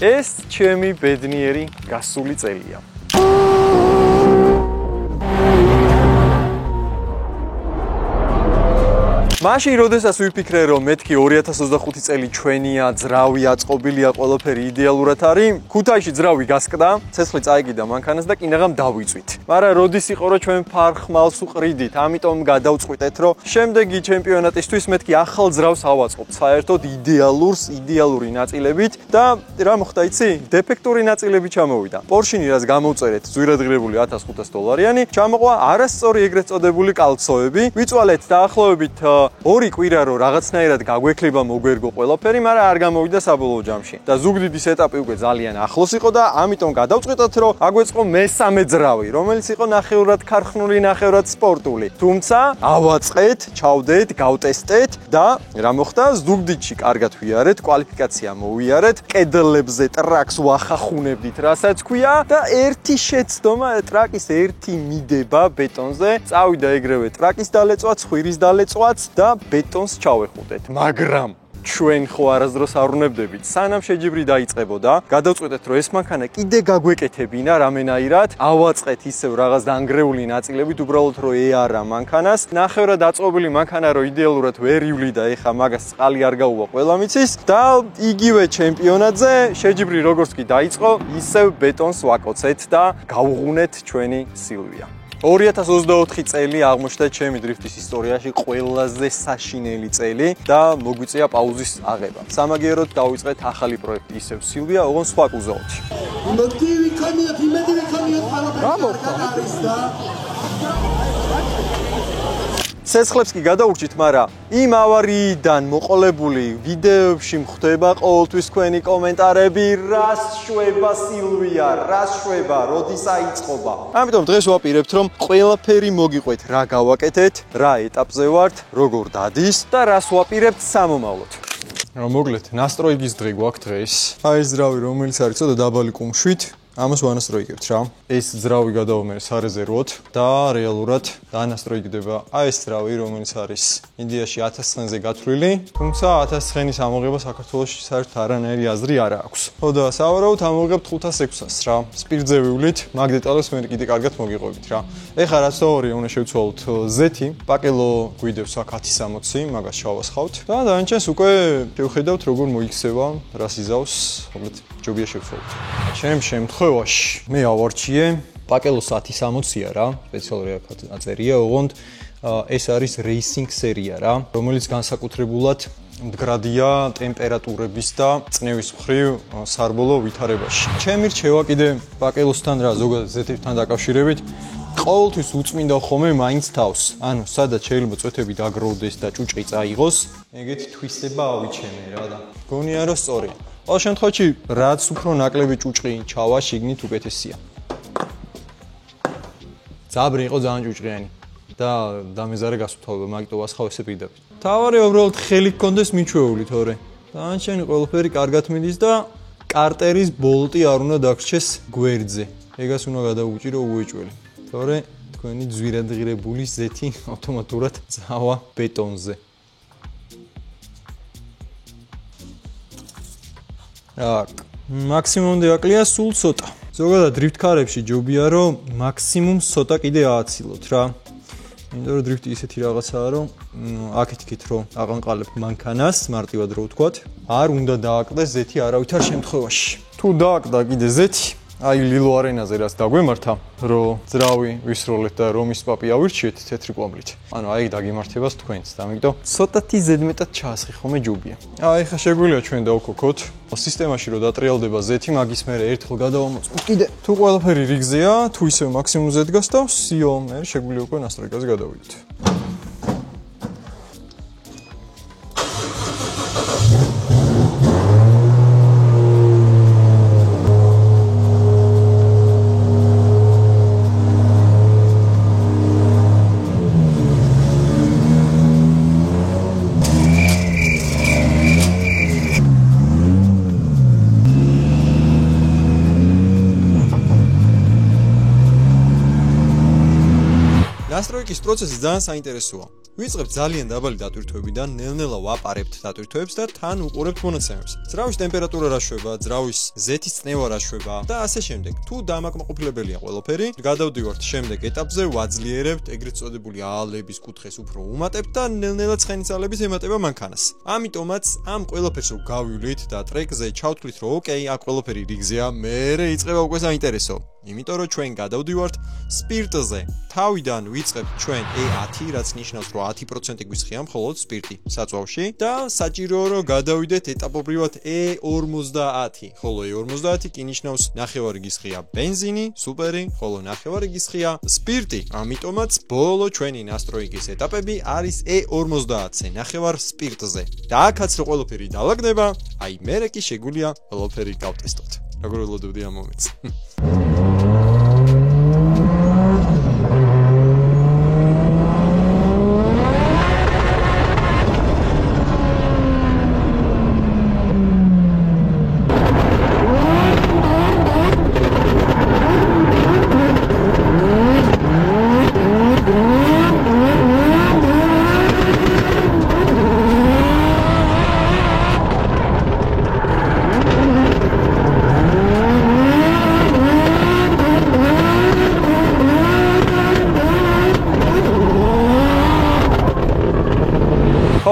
ეს ჩემი ბედნიერი გასული წელია. მაშინ როდესაც ვიფიქრე რომ მეთქი 2025 წელი ჩვენია, ძრავი აწყობილია, ყველაფერი იდეალურად არის, ქუთაისში ძრავი გასკდა, ცეცხლი წაიგიდა მანქანას და კინაღამ დავიწვით. მაგრამ როდის იყო რომ ჩვენ ფარხმალს უყრიდით, ამიტომ გადავწყვიტეთ რომ შემდეგი ჩემპიონატისთვის მეთქი ახალ ძრავს ავაწყობთ, საერთოდ იდეალური ნაწილებით და რა მოხდა იცი? დეფექტური ნაწილები ჩამოვიდა. პორშინი რაც გამოვწერეთ, ზვირადღირებული $1500, ჩამოყვა არასწორი ეგრეთ წოდებული კალცოები. ვიწვალეთ დაახლოებით 2 კვირა რომ რაღაცნაირად გაგვექლება მოგვერგო ყველაფერი, მაგრამ არ გამოვიდა საბოლოო ჯამში. და ზუგდიდის ეტაპი უკვე ძალიან ახლოს იყო და ამიტომ გადავწყვიტეთ რომ აგვეწყო მესამე ძრავი, რომელიც იყო ნახევრად ქარხნული, ნახევრად სპორტული. თუმცა ავაწყეთ, ჩავდეთ, გავტესტეთ და რა მოხდა? ზუგდიდში კარგად ვიარეთ, კვალიფიკაცია მოვიარეთ, კედლებზე ტრაკს ვახახუნებდით, რასაც ქვია და ერთი შეცდომა, ტრაკის ერთი მიდება ბეტონზე, წავიდა ეგრევე ტრაკის დალეწვაც, ხვირის დალეწვაც და ბეტონს ჩავეხუტეთ. მაგრამ ჩვენ ხო არასდროს არ უნებდებით, სანამ შეჯიბრი დაიწყებოდა, გადავწყვეტეთ რომ ეს მანქანა კიდე გაგვეკეთებინა რამენაირად, ავაწყეთ ისევ რაღაც დაანგრეული ნაწილებით, უბრალოდ რომ ეარა მანქანას. ნახევრად აწყობილი მანქანა რომ იდეალურად ვერ ივლიდა, ეხა მაგას წყალი არ გაუვა, ყველა მიცის და იგივე ჩემპიონატზე შეჯიბრი როგორც კი დაიწყო, ისევ ბეტონს ვაკოცეთ და გავუღუნეთ ჩვენი სილვია. 2024 წელი აღმოჩნდა ჩემი დრიფტის ისტორიაში ყველაზე საშინელი წელი და მოგვიწია პაუზის აღება. სამაგიეროდ დავიწყეთ ახალი პროექტი ისევ სილვია, ოღონდ სხვა კუზოვში. ცეცხლებს კი გადაურჩით, მაგრამ იმ ავარიიდან მოყოლებული ვიდეოებში მხდება ყოველთვის თქვენი კომენტარები, რას შვება სილვია, რას შვება, როდის აიწყობა. ამიტომ დღეს ვაპირებთ, რომ ყველაფერი მოგიყვეთ, რა გავაკეთეთ, რა ეტაპზე ვართ, როგორ დადის და რას ვაპირებთ სამომავლოდ. რომ მოგლეთ, ნასტროიგის დღე გვაქვს დღეს. აი ეს ძრავი, რომელიც არის ცოტა დაბალი კუმშვით, ამას ვანასტროიგებთ რა. ეს ძრავი გადავამერე სარეზერვოდ და რეალურად დაანასტროიგდება აი ეს ძრავი, რომელიც არის ინდიაში 1000 ცხენზე გათვლილი, თუმცა 1000 ცხენის ამოღება საქართველოში საერთოდ არანაირი აზრი არ აქვს. ხო და სავარაუდოდ ამოღებთ 500-600-ს რა. სპირტზე ვივლით, მაგ დეტალებს მე კიდე კარგად მოგიყვებით რა. ეხლა რაც თეორია უნდა შევცვალოთ ზეთი, პაკელო გვიდევს აქ 1060, მაგას ჩავასხავთ და დანარჩენს უკვე შევხედავთ როგორ მოიქცევა, რას იზავს, მოკლედ ჯობია შევცვალოთ. ჩემ შემთხვევაში მე ავარჩიე პაკელო 1060-ია რა, სპეციალური აქ აწერია, ოღონდ ეს არის რეისინგ სერია რა, რომელიც განსაკუთრებულად მდგრადია ტემპერატურების და წნევის მხრივ სარბოლოო ვითარებაში. ჩემი რჩევა კიდე პაკელოსთან რა, ზოგადად ზეთებთან დაკავშირებით, ყოველთვის უწმინდა ხოლმე მაინც თავს. ანუ სადაც შეიძლება წვეთები დაგროვდეს და ჭუჭყი წაიღოს, ეგეთი თვისება ავიჩენე რა და გონია რომ სწორია. ყოველ შემთხვევაში რაც უფრო ნაკლები ჭუჭყი ჩავა, შიგნით უკეთესია. ძაბრი იყო ძალიან ჭუჭყიანი და დამეზარე გასუფთავება, მაგიტო ვასხავ ესე პირდაპირ. თავარი უბრალოდ ხელი გქონდეს მიჩვეული თორე. დანარჩენი ყველაფერი კარგად მიდის და კარტერის ბოლტი არ უნდა დაგრჩეს გვერდზე. ეგას უნდა გადავუჭირო უეჭველი. თორე თქვენი ძვირადღირებული ზეთი ავტომატურად წავა ბეტონზე. აქ მაქსიმუმდე აკლია სულ ცოტა. ზოგადად დრიფტ კარებში ჯობია რომ მაქსიმუმ ცოტა კიდე ააცილოთ რა. იმიტომ რომ დრიფტი ისეთი რაღაცაა რომ აქეთ რომ აყანყალებ მანქანას, მარტივად რო ვთქვათ, არ უნდა დააკლდეს ზეთი არავითარ შემთხვევაში. თუ დააკლდა კიდე ზეთი, აი ლილო არენაზე რაც დაგვემართა, რომ ძრავი ვისროლეთ და რომის პაპი ავირჩიეთ თეთრი კვამლით. ანუ აი დაგემართებას თქვენს და ამიტომ ცოტათი ზედმეტად ჩაასხი ხოლმე ჯობია. აი ხა შეგვიძლია ჩვენ დავქოქოთ სისტემაში რომ დატრიალდება ზეთი, მაგის მერე ერთხელ გადავამოწმოთ. კიდე თუ ყველაფერი რიგზეა, თუ ისევ მაქსიმუმზე დგას და სიო, მე შეგვიძლია უკვე ნასტროიგაზე გადავიდეთ. ნასტროიკის პროცესი ძალიან საინტერესოა. ვიწყებთ ძალიან დაბალი დატვირთვებიდან, ნელ-ნელა ვაპარებთ დატვირთვებს და თან უყურებთ მონაცემებს. ძრავის ტემპერატურა რა შვება, ძრავის ზეთის წნევა რა შვება და ასე შემდეგ. თუ დამაკმაყოფილებელია ყველაფერი, გადავდივართ შემდეგ ეტაპზე, ვაძლიერებთ ეგრეთ წოდებული აალების კუთხეს უფრო უმატებთ და ნელ-ნელა ცხენისალების ემატება მანქანას. ამიტომაც ამ ყველაფერს რო გავივლით და ტრეკზე ჩავთვლით, რომ ოკეი, აქ ყველაფერი რიგზეა, მერე იწყება უკვე საინტერესო. იმიტომ რომ ჩვენ გადავდივართ სპირტზე. თავიდან ვიწყებთ ჩვენ E10, რაც ნიშნავს, რომ 10% გვისხია მხოლოდ სპირტი საწვავში და საჭიროა რომ გადავიდეთ ეტაპობრივად E50, ხოლო E50 კი ნიშნავს ნახევარი გისხია ბენზინი, სუპერი, ხოლო ნახევარი გისხია სპირტი. ამიტომაც ბოლო ჩვენი ნასტროიკის ეტაპები არის E50-ზე, ნახევარ სპირტზე. და აქაც რო ყველაფერი დაალაგდება, აი მერე კი შეგვიძლია ყველაფერი გავტესტოთ. როგორ ველოდებდი ამ მომენტს?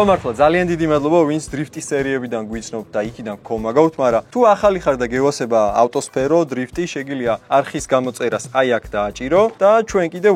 მართლა ძალიან დიდი მადლობა ვინც დრიფტის სერიებიდან გვიცნობთ და იქიდან გქონმაგავთ, მაგრამ თუ ახალი ხარ და გევასება ავტოსფერო, დრიფტი, შეგიძლია არხის გამოწერას აი აქ დააჭირო და ჩვენ კიდევ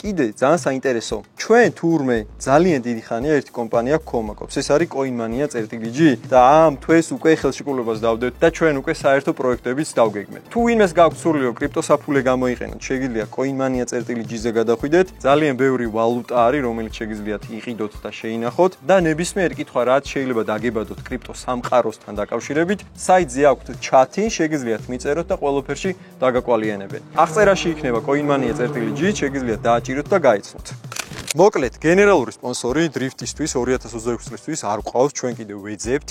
კიდე ძალიან საინტერესო. ჩვენ თურმე ძალიან დიდი ხანია ერთი კომპანია გქონმაგავს. ეს არის coinmania.gr და ამ თვეს უკვე ხელშეკრულებას დავდევთ და ჩვენ უკვე საერთო პროექტებიც დავგეგმეთ. თუ ვინმეს გაქვთ სურვილი რომ კრიპტოსაფულე გამოიყენოთ, შეგიძლია coinmania.gr-ზე გადახვიდეთ. ძალიან ბევრი ვალუტა არის, რომელიც შეგიძლიათ იყიდოთ და შეინახოთ და ნებისმიერი კითხვა რაც შეიძლება დაგებადოთ კრიპტო სამყაროსთან დაკავშირებით, საიტზე აქვთ ჩატი, შეგიძლიათ მიწეროთ და ყველაფერში დაგაკვალიანებენ. აღწერაში იქნება coinmania.gr, შეგიძლიათ დააჭიროთ და გაიცნოთ. მოკლედ, გენერალური სპონსორი დრიფტისთვის 2026 წლისთვის არ ყავს, ჩვენ კიდევ ვეძებთ.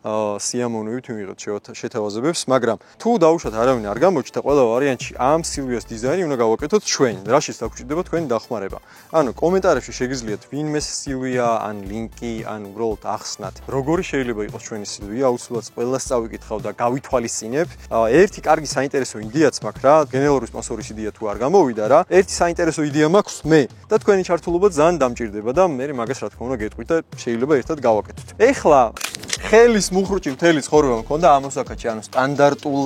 სიამოვნებით მივიღეთ შეთავაზებებს, მაგრამ თუ დაუშვათ არავინ არ გამოჩნდა, ყველა ვარიანტში ამ სილვიას დიზაინი უნდა გავაკეთოთ ჩვენ. რაშიც დაგჭირდება თქვენი დახმარება. ანუ კომენტარებში შეგიძლიათ ვინმეს სილვია, ან ლინკი, ან უბრალოდ ახსნათ, როგორი შეიძლება იყოს ჩვენი სილვია, აუცილებლად ყველას წავიკითხავ და გავითვალისწინებ. ერთი კარგი საინტერესო იდეაც მაქვს რა, გენერალური სპონსორის იდეა თუ არ გამოვიდა რა. ერთი საინტერესო იდეა მაქვს მე და თქვენი ჩართულობა ძალიან დამჭირდება და მე მაგას რა თქმა უნდა გეტყვით და შეიძლება ერთად გავაკეთოთ. ეხლა ხელის მუხრუჭი მთელი ცხოვრება მქონდა ამოსაკაჩი, ანუ სტანდარტულ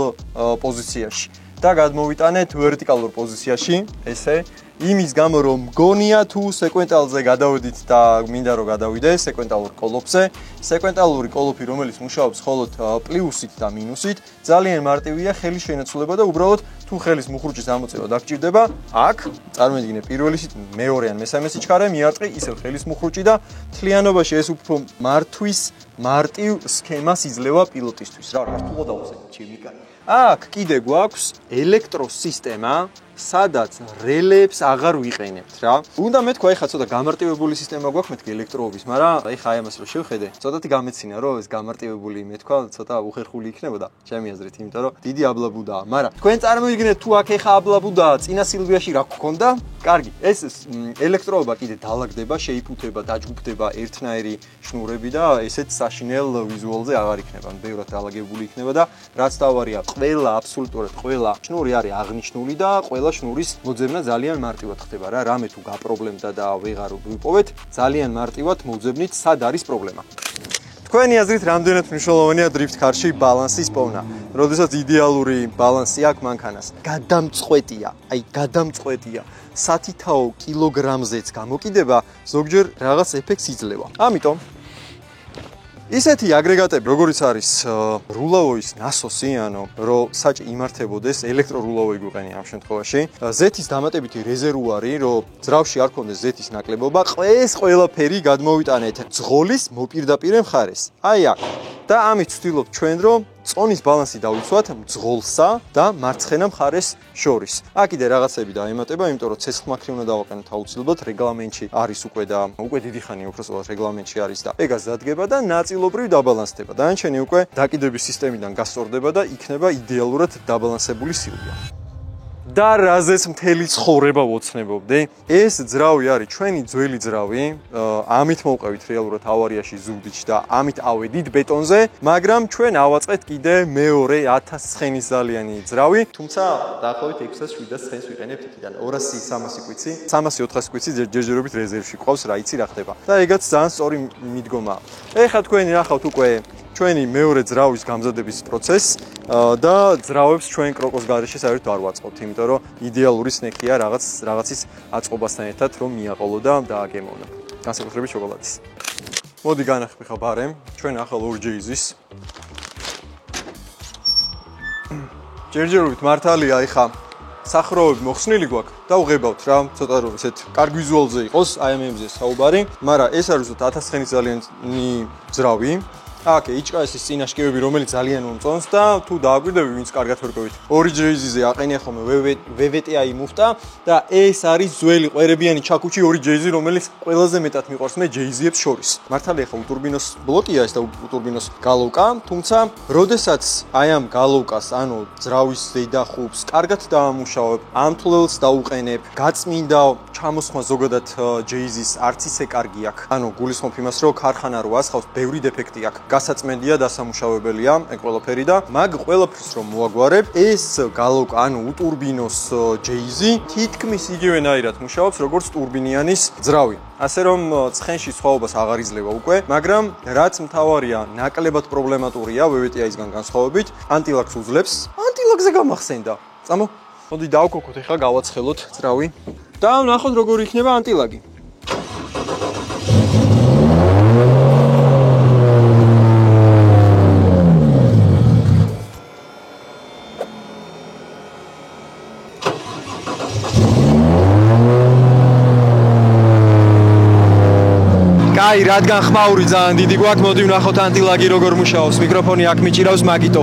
პოზიციაში და გადმოვიტანეთ ვერტიკალურ პოზიციაში, ესე იმის გამო რომ მგონია თუ სეკვენტალზე გადავედით და მინდა რომ გადავიდე სეკვენტალურ კოლოფზე, სეკვენტალური კოლოფი რომელიც მუშაობს მხოლოდ პლუსით და მინუსით, ძალიან მარტივია ხელის შენაცვლება და უბრალოდ თუ ხელის მუხრუჭის ამოწევა დაგჭირდება, აქ წარმოიდგინე პირველი, მეორე ან მესამე სიჩქარე მიარტყი ისევ ხელის მუხრუჭი და მთლიანობაში ეს უფრო მართვის მარტივ სქემას იძლევა პილოტისთვის. რა რთულად ავხსენეთ ჩემიკა. აქ კიდე გვაქვს ელექტროსისტემა, სადაც რელებს აღარ ვიყენებთ რა. უნდა მეთქვა ეხლა ცოტა გამარტივებული სისტემა გვაქვს მეთქი ელექტროობის, მაგრამ ეხლა აი ამას რო შევხედე, ცოტათი გამეცინა რომ ეს გამარტივებული მეთქვა ცოტა უხერხული იქნებოდა, ჩემი აზრით, იმიტომ რომ დიდი აბლაბუდაა. მაგრამ თქვენ წარმოიდგინეთ თუ აქ ეხა აბლაბუდაა, წინა სილვიაში რა გქონდა? კარგი, ეს ელექტროობა კიდე დაალაგდება, შეიფუთება, დაჯგუფდება ერთნაირი შნურები და ესეც საშინელ ვიზუალზე აღარ იქნება, ბევრად დაალაგებული იქნება და რაც თავარია, ყველა აბსოლუტურად ყველა შნური არის აღნიშნული და ყველა შნურის მოძებნა ძალიან მარტივად ხდება რა. რამე თუ გაპრობლემდა და ვეღარ ვიპოვეთ, ძალიან მარტივად მოძებნით, სად არის პრობლემა. თქვენი აზრით, რამდენად მნიშვნელოვანია დრიფტ კარში ბალანსის პოვნა? როდესაც იდეალური ბალანსი აქვს მანქანას, გადამწყვეტია, აი გადამწყვეტია. სათითაო კილოგრამზეც გამოკიდება ზოგჯერ რაღაც ეფექტს იძლევა. ამიტომ ისეთი აგრეგატები, როგორიც არის რულავოის насоси, ანუ რომ საჭი იმართებოდეს, ელექტრორულავოი გვიყენია ამ შემთხვევაში. ზეთის დამატებითი რეზერვუარი, რომ ძრავში არ ქონდეს ზეთის ნაკლებობა, ყველაფერი გადმოვიტანეთ ძღოლის მოპირდაპირე მხარეს. აი აქ. და ამით ვცდილობთ ჩვენ რომ წონის ბალანსი დავიცვათ ძღოლსა და მარცხენა მხარეს შორის. აქ კიდე რაღაცები დაემატება, იმიტომ რომ ცეცხლმაქრი უნდა დავაყენოთ აუცილებლად, რეგლამენტში არის უკვე და უკვე დიდი ხანია უბრალოდ რეგლამენტში არის და ეგას დადგება და ნაწილობრივ დაბალანსდება. დანარჩენი უკვე დაკიდების სისტემიდან გასწორდება და იქნება იდეალურად დაბალანსებული სილვია. და რაზეც მთელი ცხოვრება ვოცნებობდი. ეს ძრავი არის ჩვენი ძველი ძრავი. ამით მოვყევით რეალურად ავარიაში ზუგდიდში და ამით ავედით ბეტონზე, მაგრამ ჩვენ ავაწყეთ კიდე მეორე 1000 ცხენის ძალიანი ძრავი. თუმცა დაახლოებით 600-700 ცხენს ვიყენებთ იქიდან. 200-300 კვიცი, 300-400 კვიცი ჯერჯერობით რეზერვში ყავს, რა იცი რა ხდება. და ეგაც ძალიან სწორი მიდგომაა. ეხლა თქვენი ნახავთ უკვე ჩვენი მეორე ძრავის გამზადების პროცესს და ძრავებს ჩვენ კროკოს გარეშე საერთოდ არ ვაწყობთ, იმიტომ რომ იდეალური სნექია რაღაცის აწყობასთან ერთად რომ მიაყოლო და დააგემოვნო. განსაკუთრებით შოკოლადის. მოდი განახები ხა ბარემ, ჩვენ ახალ ორჯეიზის. ჯერჯერობით მართალია, ეხა სახლოვები მოხსნილი გვაქვს და უღებავთ რა, ცოტა რომ ესეთ კარგ ვიზუალზე იყოს, აი ამ ემზე საუბარი, მაგრამ ეს არის ზუსტად 1000 ცხენის ძალიანი ძრავი. აკე იჭყა ეს წინაშკევები, რომელიც ძალიან მომწონს და თუ დააკვირდები, ვინც კარგად ვერკვევით. ორი ჯეიზიზე აყენია ხოლმე VVTi მუფტა და ეს არის ძველი ყვერებიანი ჩაქუჩი ორი ჯეიზი, რომელიც ყველაზე მეტად მიყვარს მე ჯეიზიებს შორის. მართალია ხო უტურბინოს ბლოკია ეს და უტურბინოს გალოვკა, თუმცა როდესაც აი ამ გალოვკას, ანუ ძრავის ზედა ხუბს კარგად დაამუშავებ, ამთვლელს დაუყენებ, გაწმინდა ჩამოსხმა ზოგადად ჯეიზის არც ისე კარგი აქვს. ანუ გულისხმობ იმას, რომ ქარხანა რო ასხავს, ბევრი დეფექტი აქვს. გასაწმენდია, დასამუშავებელია, ეგ ყველაფერი და მაგ ყველაფერს რომ მოაგვარებ, ეს გალოვკა, ანუ უტურბინოს ჯეიზი თითქმის იგივენაირად მუშაობს, როგორც ტურბინიანის ძრავი. ასე რომ ცხენში სხვაობას აღარ იძლევა უკვე, მაგრამ რაც მთავარია, ნაკლებად პრობლემატურია VVTi-ისგან განსხვავებით, ანტილაგს უძლებს. ანტილაგზე გამახსენდა. წამო, მოდი დავკოქოთ ახლა გავაცხელოთ ძრავი და ვნახოთ როგორ იქნება ანტილაგი. აი, რადგან ხმაური ძალიან დიდი გვაქვს, მოდი ვნახოთ ანტილაგი როგორ მუშაობს. მიკროფონი აქ მიჭირავს, მაგიტო.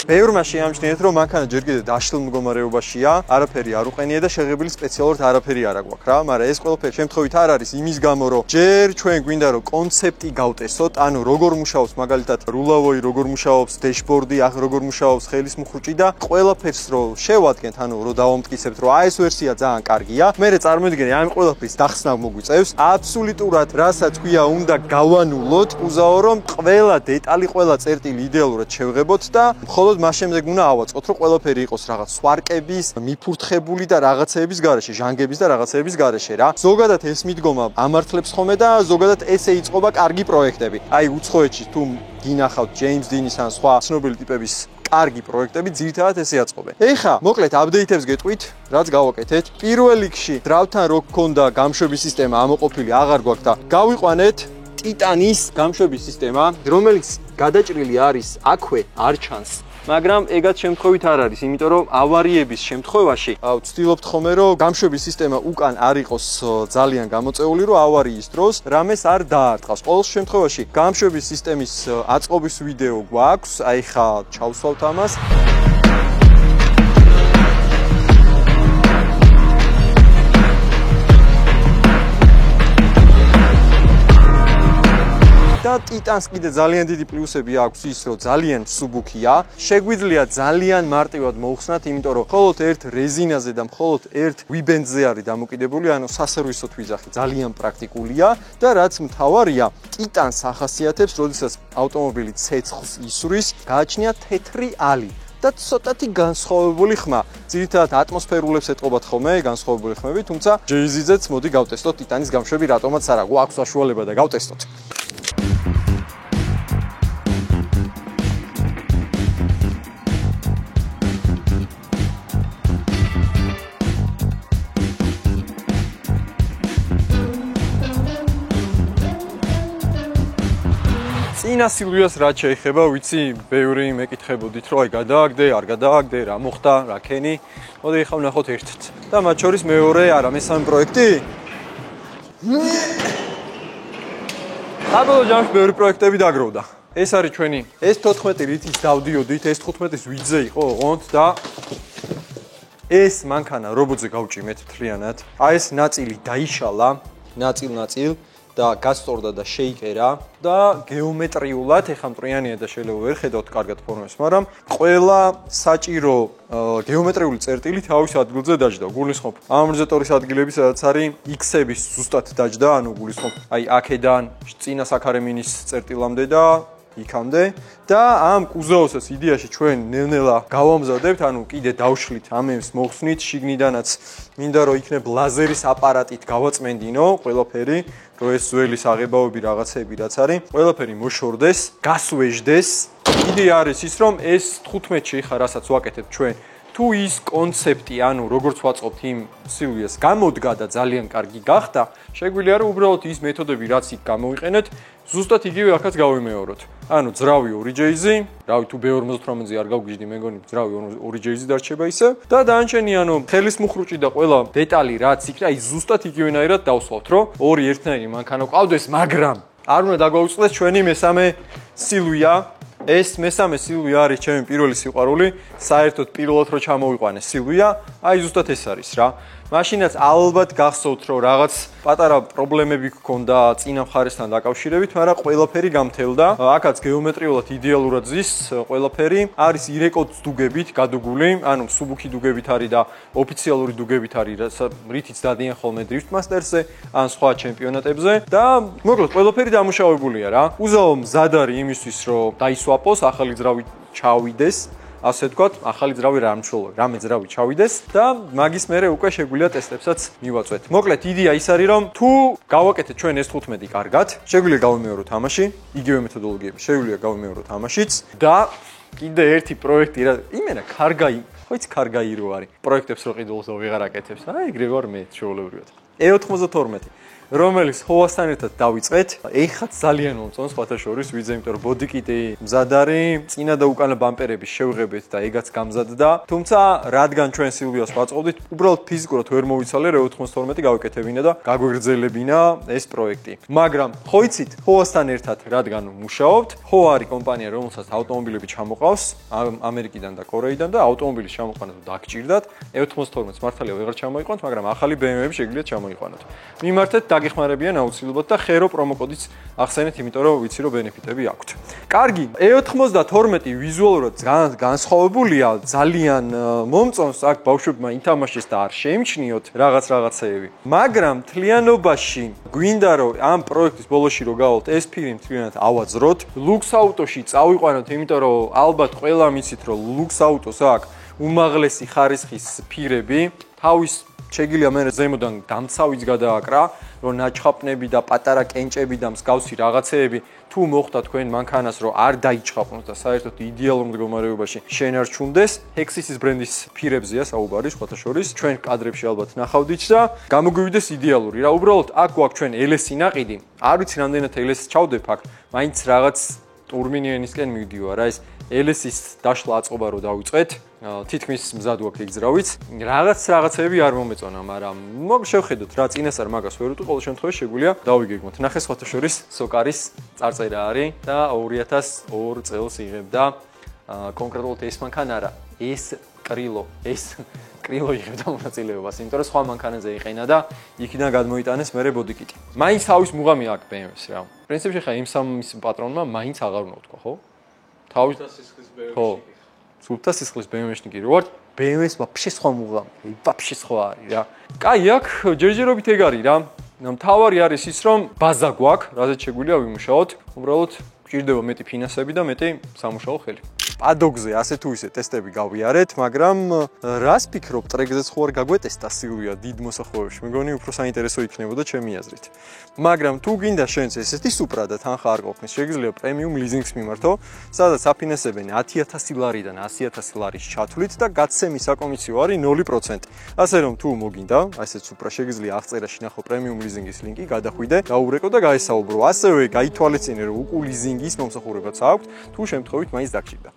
ბევრმა შეამჩნიეთ, რომ მანქანა ჯერ კიდევ დაშლილ მდგომარეობაშია, არაფერი არ უყენია და შეღებილი სპეციალურად არაფერი არ აქვს რა, მაგრამ ეს ყველაფერი შემთხვევით არ არის იმის გამო, რომ ჯერ ჩვენ გვინდა რომ კონცეპტი გავტესოთ, ანუ როგორ მუშაობს მაგალითად რულავოი, როგორ მუშაობს დეშბორდი, როგორ მუშაობს ხელის მუხრუჭი და ყველაფერს რომ შევადგენთ, ანუ რომ დავამტკიცებთ, რომ აი ეს ვერსია ძალიან კარგია. მერე წარმოიდგინე ამ ყველაფრის დახსნა მოგვიწევს. აბსოლუტურად რასაც ქვია, უნდა გავანულოთ, უზაო რომ ყველა დეტალი, ყველა წერტილი იდეალურად შევღებოთ და მხოლოდ მას შემდეგ უნდა ავაწყოთ, რომ ყველაფერი იყოს რაღაც სვარკების, მიფურთხებული და რაღაცეების გარეშე, ჟანგების და რაღაცეების გარეშე რა. ზოგადად ეს მიდგომა ამართლებს ხოლმე და ზოგადად ესე იწყობა კარგი პროექტები. აი უცხოეთში თუ გინახავთ ჯეიმს დინის ან სხვა ცნობილი ტიპების კარგი პროექტები ძირითადად ესე აწყობენ. ეხა, მოკლედ აპდეიტებს გეტყვით, რაც გავაკეთეთ. პირველ რიგში დრავთან რო გქონდა გამშვების სისტემა ამოყოფილი აღარ გვაქვს და გავიყვანეთ ტიტანის გამშვების სისტემა, რომელიც გადაჭრილი არის აქვე, არ ჩანს. მაგრამ ეგაც შემთხვევით არ არის, იმიტომ რომ ავარიების შემთხვევაში ვცდილობთ ხოლმე რომ გამშვების სისტემა უკან არ იყოს ძალიან გამოწეული, რომ ავარიის დროს რამეს არ დაარტყავს. ყოველ შემთხვევაში გამშვების სისტემის აწყობის ვიდეო გვაქვს, აი ხა ჩავსვავთ ამას. და ტიტანს კიდე ძალიან დიდი პლუსები აქვს ის, რომ ძალიან მსუბუქია. შეგვიძლია ძალიან მარტივად მოუხსნათ, იმიტომ რომ მხოლოდ ერთ რეზინაზე და მხოლოდ ერთ ვიბენდზე არის დამოკიდებული, ანუ სასერვისო თვიძახი ძალიან პრაქტიკულია და რაც მთავარია, ტიტანს ახასიათებს, როდესაც ავტომობილი ცეცხლს ისვრის, გააჩნია თეთრი ალი. და ცოტათი განსხვავებული ხმა. ძირითადად ატმოსფერულებს ეტყობათ ხოლმე განსხვავებული ხმები, თუმცა ჯეიზიზეც მოდი გავტესტოთ ტიტანის გამშვები, რატომაც არა, გვაქვს საშუალება და გავტესტოთ. წინა სილვიას რაც შეეხება, ვიცი, ბევრი მეკითხებოდით, რომ აი გადააგდე, არ გადააგდე, რა მოხდა, რა ქენი. მოდი ახლა ვნახოთ ერთად. და მათ შორის მეორე არა, მესამე პროექტი. საბოლოო ჯამში ბევრი პროექტები დაგროვდა. ეს არის ჩვენი ეს 14 რითიც დავდიოდით, ეს 15-ის ვიძე იყო, ოღონდ და ეს მანქანა რობოტზე გავჭიმეთ მთლიანად. აი ეს ნაწილი დაიშალა, ნაწილ და გასწორდა და შეიკერა და გეომეტრიულად ეხა მტრიანია და შეიძლება ვერ ხედავთ კარგად ფორმებს, მაგრამ ყველა საჭირო გეომეტრიული წერტილი თავის ადგილზე დაჯდა. გულისხმობ, ამორტიზატორის ადგილები სადაც არის X-ების ზუსტად დაჯდა, ანუ გულისხმობ, აი აქედან წინა საქარემინის წერტილამდე და იქამდე და ამ კუზაოსაც იდეაში ჩვენ ნელ-ნელა გავამზადებთ, ანუ კიდე დავშლით ამებს მოხსნით, შიგნიდანაც მინდა რომ იქნებ ლაზერის აპარატით გავაწმენდინო ყველაფერი, რომ ეს ძველი საღებავები რაღაცები რაც არის, ყველაფერი მოშორდეს, გასვეჟდეს. იდეა არის ის, რომ ეს 15-ში ხა რასაც ვაკეთებ ჩვენ თუ ის კონცეფტი, ანუ როგორც ვაწყობთ იმ სილვიას გამოდგა და ძალიან კარგი გახდა, შეგვიძლია რომ უბრალოდ ის მეთოდები რაც იქ გამოვიყენეთ, ზუსტად იგივე ახაც გავიმეოროთ. ანუ ძრავი 2J-ზე, რავი თუ B58-ზე არ გავგიჟდი, მეგონი ძრავი 2J-ზე დარჩება ისე და დანარჩენი ანუ ხელის მუხრუჭი და ყველა დეტალი რაც იქ, აი ზუსტად იგივენაირად დავსვავთ, რომ ორი ერთნაირი მანქანა ყავდეს, მაგრამ არ უნდა დაგვაუწყდეს ჩვენი მესამე სილვია. ეს მესამე სილვია არის ჩემი პირველი სიყვარული, საერთოდ პირველად რო ჩამოვიყვანე სილვია, აი ზუსტად ეს არის რა. მაშინაც ალბათ გახსოვთ, რომ რაღაც პატარა პრობლემები გქონდა წინა მხარესთან დაკავშირებით, მაგრამ ყველაფერი გამთელდა. აქაც გეომეტრიულად იდეალურად ზის ყველაფერი. არის ირეკოდ დუგებით გადუგული, ანუ სუბუქი დუგებით არის და ოფიციალური დუგებით არის, რითიც დადიან ხოლმე Drift Masters-ზე, ან სხვა ჩემპიონატებზე და მოკლედ ყველაფერი დამუშავებულია რა. კუზაო მზად არის იმისთვის, რომ დაისვაპოს, ახალი ძრავი ჩავიდეს. ასე ვთქვათ, ახალი ძრავი რამე ძრავი ჩავიდეს და მაგის მერე უკვე შეგვიძლია ტესტებსაც მივაწვეთ. მოკლედ, იდეა ის არის, რომ თუ გავაკეთეთ ჩვენ ეს 15 კარგად, შეგვიძლია გავიმეოროთ თამაში, იგივე მეთოდოლოგიები, შეგვიძლია გავიმეოროთ თამაშიც და კიდე ერთი პროექტი რა, იმენა კარგაი, ხო იცი კარგაი რო არის. პროექტებს რო ყიდულს ვეღარ აკეთებს. აი, ეგრე ვარ მე, შეულებრივად. E92 რომელიც ჰოვასთან ერთად დავიწყეთ. ეხაც ძალიან მომწონს სხვათა შორის ვიძე, იმიტომ რომ ბოდიკიტი მზად არის, წინა და უკანა ბამპერების შევღებეთ და ეგაც გამზადდა. თუმცა, რადგან ჩვენ სილვიას ვაწყობდით, უბრალოდ ფიზიკურად ვერ მოვიცალე R92 გავეკეთებინა და გაგვეგრძელებინა ეს პროექტი. მაგრამ ხო იცით, ჰოვასთან ერთად რადგან მუშაობთ, ხო არის კომპანია, რომელსაც ავტომობილები ჩამოყავს ამერიკიდან და კორეიდან და ავტომობილის ჩამოყვანა თუ დაგჭირდათ, E92 მართალია ვეღარ ჩამოიყვანთ, მაგრამ ახალი BMW-ები შეგიძლიათ ჩამოიყვანოთ. მიმართეთ დაგეხმარებიან აუცილებლად და ხერო პრომოკოდიც ახსენეთ, იმიტომ რომ ვიცი რომ ბენეფიტები აქვთ. კარგი, E92 ვიზუალურად განსხვავებულია, ძალიან მომწონს, აქ ბავშვებმა ითამაშეს და არ შეიმჩნიოთ რაღაცეები. მაგრამ მთლიანობაში გვინდა რომ ამ პროექტის ბოლოში რო გავალთ, ეს ფირი მთლიანად ავაძროთ, Lux Auto-ში წავიყვანოთ, იმიტომ რომ ალბათ ყველა მიცით რომ Lux Auto-ს აქვს უმაღლესი ხარისხის ფირები, თავის შეგიძლია მე ზემოდან დამცავიც გადააკრა, რომ ნაჩხაპნები და პატარა კენჭები და მსგავსი რაღაცეები თუ მოხდა თქვენ მანქანას, რომ არ დაიჩხაპნოს და საერთოდ იდეალურ მდგომარეობაში შენარჩუნდეს. Hexis ბრენდის ფირებზეა საუბარი, სხვათა შორის, ჩვენ კადრებში ალბათ ნახავდით და გამოგვივიდეს იდეალური. რა, უბრალოდ აქ გვაქვს ჩვენ LS-ი ნაყიდი. არ ვიცი რამდენად LS-ს ჩავდებ აქ, მაინც რაღაც ტურმინიანისკენ მივდივარ. რა ეს LS-ის დაშლა აწყობა რო დავიწყეთ. თითქმის მზად ვაქვს ეგ ძრავიც. რაღაცეები არ მომეწონა, მაგრამ შევხედოთ რა წინასწარ მაგას ვერ უტყვი, ყოველ შემთხვევაში შეგვიძლია დავიგეგმოთ. ნახე სხვათა შორის სოკარის წარწერა არის და 2002 წელს იღებდა კონკრეტულად ეს მანქანა არა, ეს კრილო იღებდა მონაწილეობას, იმიტომ რომ სხვა მანქანაზე იყენა და იქიდან გადმოიტანეს მერე ბოდიკიტი. მაინც თავის მუღამი აქვს BMW-ს რა. პრინციპში ხა იმ სამის პატრონმა მაინც აღარ უნდა ვთქვა, ხო? თავის სისხლის BMW-ში. ხო. სულთა სისხლის BMW-ში კი რო ვარ, BMW-ს ვაფშე სხვა მუღამი, ვაფშე სხვა არის რა. კაი, აქ ჯერჯერობით ეგ არის რა. მთავარი არის ის, რომ ბაზა გვაქვს, რაზეც შეგვიძლია ვიმუშაოთ. უბრალოდ გვჭირდება მეტი ფინანსები და მეტი სამუშაო ხელი. პადოგზე ასე თუ ისე ტესტები გავიარეთ, მაგრამ რას ფიქრობ, ტრეკზეც ხო არ გაგვეტესტა სილვია დიდ მოსახოვებში? მეგონი უფრო საინტერესო იქნებოდა ჩემი აზრით. მაგრამ თუ გინდა შენც ესეთი სუპრა და თანხა არ ყოფნის, შეგიძლია პრემიუმ ლიზინგს მიმართო, სადაც აფინანსებენ 10,000 ლარიდან 100,000 ლარის ჩათვლით და გაცემის საკომისიო არის 0%. ასე რომ თუ მოგინდა, ასეთ სუპრა შეგიძლია აღწერაში ნახო პრემიუმ ლიზინგის ლინკი, გადახვიდე, გაურეკო და გაესაუბრო. ასევე გაითვალისწინე, რომ უკუ ლიზინგის მომსახურებაც აქვს, თუ შემთხვევით მაინც დაგჭირდა.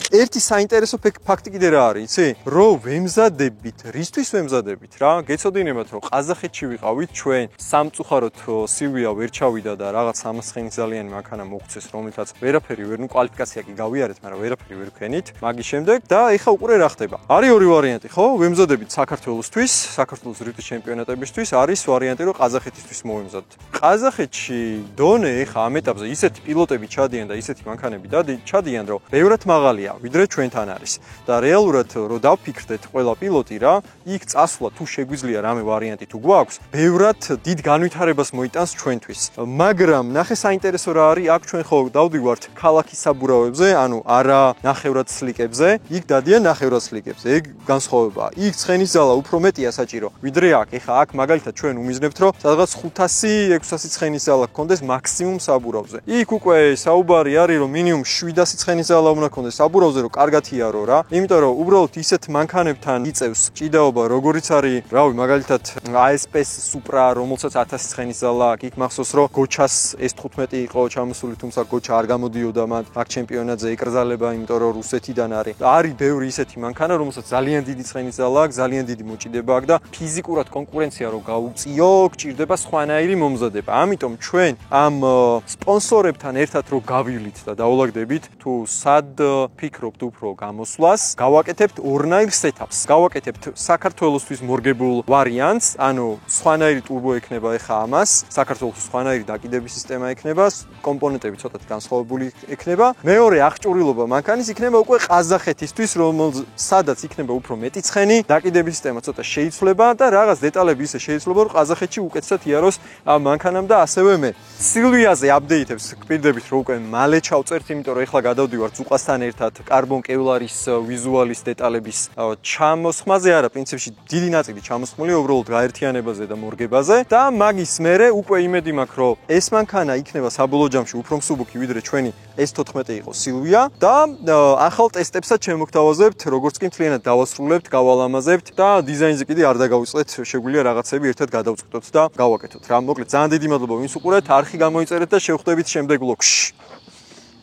ერთი საინტერესო ფაქტი კიდე რა არის, იცი? რომ ვემზადებით, რისთვის ვემზადებით რა? გეცოდინებათ, რომ ყაზახეთში ვიყავით ჩვენ, სამწუხაროდ სილვია ვერ ჩავიდა და რაღაც 300 ძალიანი მანქანა მოგვცეს, რომელთაც ვერაფერი ვერ, კვალიფიკაცია კი გავიარეთ, მაგრამ ვერაფერი ვერ ვქენით. მაგის შემდეგ და ეხა უკვე რა ხდება? არის ორი ვარიანტი, ხო? ვემზადებით საქართველოსთვის, საქართველოს დრიფტის ჩემპიონატებისთვის, არის ვარიანტი, რომ ყაზახეთისთვის მოვემზადოთ. ყაზახეთში დონე ეხა ამ ეტაპზე ისეთი პილოტები ჩადიან და ისეთი მანქანები ჩადიან, რომ ბევრად მაღალია, ვიდრე ჩვენთან არის. და რეალურად რომ დავფიქრდეთ ყველა პილოტი რა, იქ წასვლა თუ შეგვიძლია რამე ვარიანტი თუ გვაქვს, ბევრად დიდ განვითარებას მოიტანს ჩვენთვის. მაგრამ ნახე საინტერესო რა არის, აქ ჩვენ ხო დავდივართ ქალაქის საბურავებზე, ანუ არა ნახევრად სლიკებზე, იქ დადიან ნახევრად სლიკებზე. ეგ განსხვავებაა. იქ ცხენის ძალა უფრო მეტია საჭირო, ვიდრე აქ. ეხა აქ მაგალითად ჩვენ უმიზნებთ, რომ სადღაც 500-600 ცხენის ძალა გქონდეს მაქსიმუმ საბურავზე. იქ უკვე საუბარი არის, რომ მინიმუმ 700 ცხენის ძალა უნდა გქონდეს საბურავზე, რომ კარგად იარო რა. იმიტომ რომ უბრალოდ ისეთ მანქანებთან იწევს ჭიდაობა, როგორიც არის, რავი, მაგალითად ASP-ს Supra, რომელსაც 1000 ცხენის ძალა აქვს. იქ მახსოვს, რომ გოჩას S15 იყო ჩამოსული, თუმცა გოჩა არ გამოდიოდა მაგ ჩემპიონატზე ეკრძალება, იმიტომ რომ რუსეთიდან არის. არის ბევრი ისეთი მანქანა, რომელსაც ძალიან დიდი ცხენის ძალა აქვს, ძალიან დიდი მოჭიდება აქვს და ფიზიკურად კონკურენცია რო გაუწიო, გჭირდება სხვანაირი მომზადება. ამიტომ ჩვენ ამ სპონსორებთან ერთად რო გავივლით და დაულაგდებით, თუ სად ფიქრობთ უფრო გამოსვლას, გავაკეთებთ ორნაირ სეტაპს. გავაკეთებთ საქართველოსთვის მორგებულ ვარიანტს, ანუ სხვანაირი ტურბო ექნება ეხა ამას, საქართველოს სხვანაირი დაკიდების სისტემა ექნება, კომპონენტები ცოტათი განსხვავებული ექნება. მეორე აღჭურვილობა მანქანის იქნება უკვე ყაზახეთისთვის, სადაც იქნება უფრო მეტი ცხენი, დაკიდების სისტემა ცოტა შეიცვლება და რაღაც დეტალები ისე შეიცვლება, რომ ყაზახეთში უკეთესად იაროს ამ მანქანამ და ასევე მე. სილვიაზე აპდეიტებს გპირდებით, რომ უკვე მალე ჩავწერთ, იმიტომ რომ ეხლა გადავდივართ ზუყასთან ერთად კარბონ კევლარის ვიზუალის დეტალების ჩამოსხმაზე, არა, პრინციპში დიდი ნაწილი ჩამოსხმულია უბრალოდ გაერთიანებაზე და მორგებაზე და მაგის მერე უკვე იმედი მაქვს, რომ ეს მანქანა იქნება საბოლოო ჯამში უფრო მსუბუქი, ვიდრე ჩვენი S14 იყო სილვია და ახალ ტესტებსაც შემოგთავაზებთ, როგორც კი მთლიანად დავასრულებთ, გავალამაზებთ და დიზაინზე კიდე არ დაგავიწყდეთ, შეგვიძლია რაღაცები ერთად გადავწყვეტოთ და გავაკეთოთ რა. მოკლედ ძალიან დიდი მადლობა ვინც უყურეთ, არხი გამოიწერეთ და შევხვდებით შემდეგ ვლოგში.